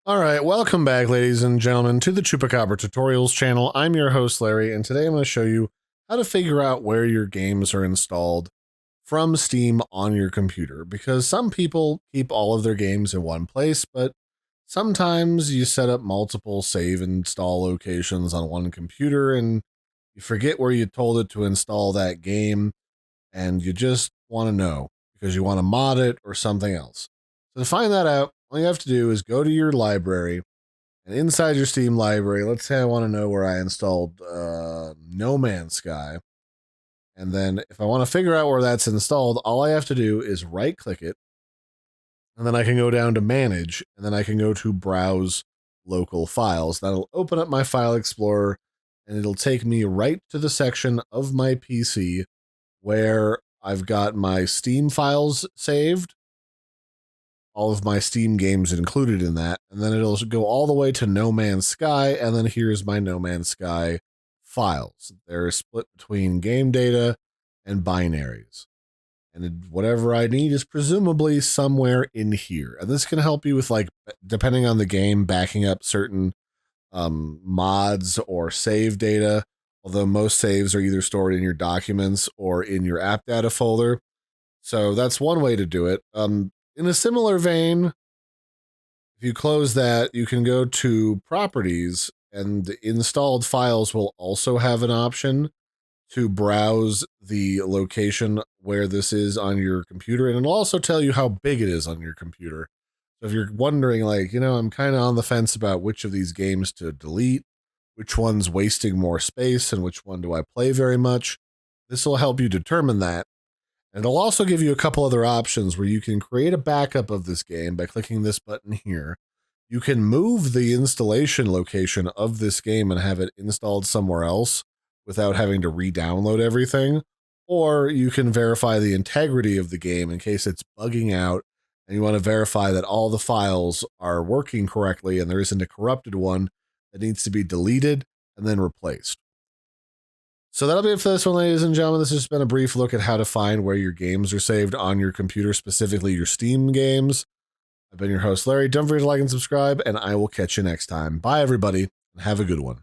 All right, welcome back, ladies and gentlemen, to the Chupacabra Tutorials channel. I'm your host, Larry, and today I'm going to show you how to figure out where your games are installed from Steam on your computer, because some people keep all of their games in one place, but sometimes you set up multiple save and install locations on one computer and you forget where you told it to install that game, and you just want to know because you want to mod it or something else. So to find that out, all you have to do is go to your library, and inside your Steam library, let's say I want to know where I installed No Man's Sky. And then if I want to figure out where that's installed, all I have to do is right click it. And then I can go down to manage, and then I can go to browse local files. That'll open up my file explorer, and it'll take me right to the section of my PC where I've got my Steam files saved, all of my Steam games included in that, and then it'll go all the way to No Man's Sky, and then here's my No Man's Sky files. They're split between game data and binaries. And whatever I need is presumably somewhere in here. And this can help you with, like, depending on the game, backing up certain mods or save data, although most saves are either stored in your documents or in your app data folder. So that's one way to do it. In a similar vein, if you close that, you can go to properties, and installed files will also have an option to browse the location where this is on your computer, and it'll also tell you how big it is on your computer. So if you're wondering, like, I'm kind of on the fence about which of these games to delete, which one's wasting more space, and which one do I play very much, this will help you determine that. And it'll also give you a couple other options where you can create a backup of this game by clicking this button here. You can move the installation location of this game and have it installed somewhere else without having to re-download everything. Or you can verify the integrity of the game in case it's bugging out and you want to verify that all the files are working correctly and there isn't a corrupted one that needs to be deleted and then replaced. So that'll be it for this one, ladies and gentlemen. This has been a brief look at how to find where your games are saved on your computer, specifically your Steam games. I've been your host, Larry. Don't forget to like and subscribe, and I will catch you next time. Bye, everybody, and have a good one.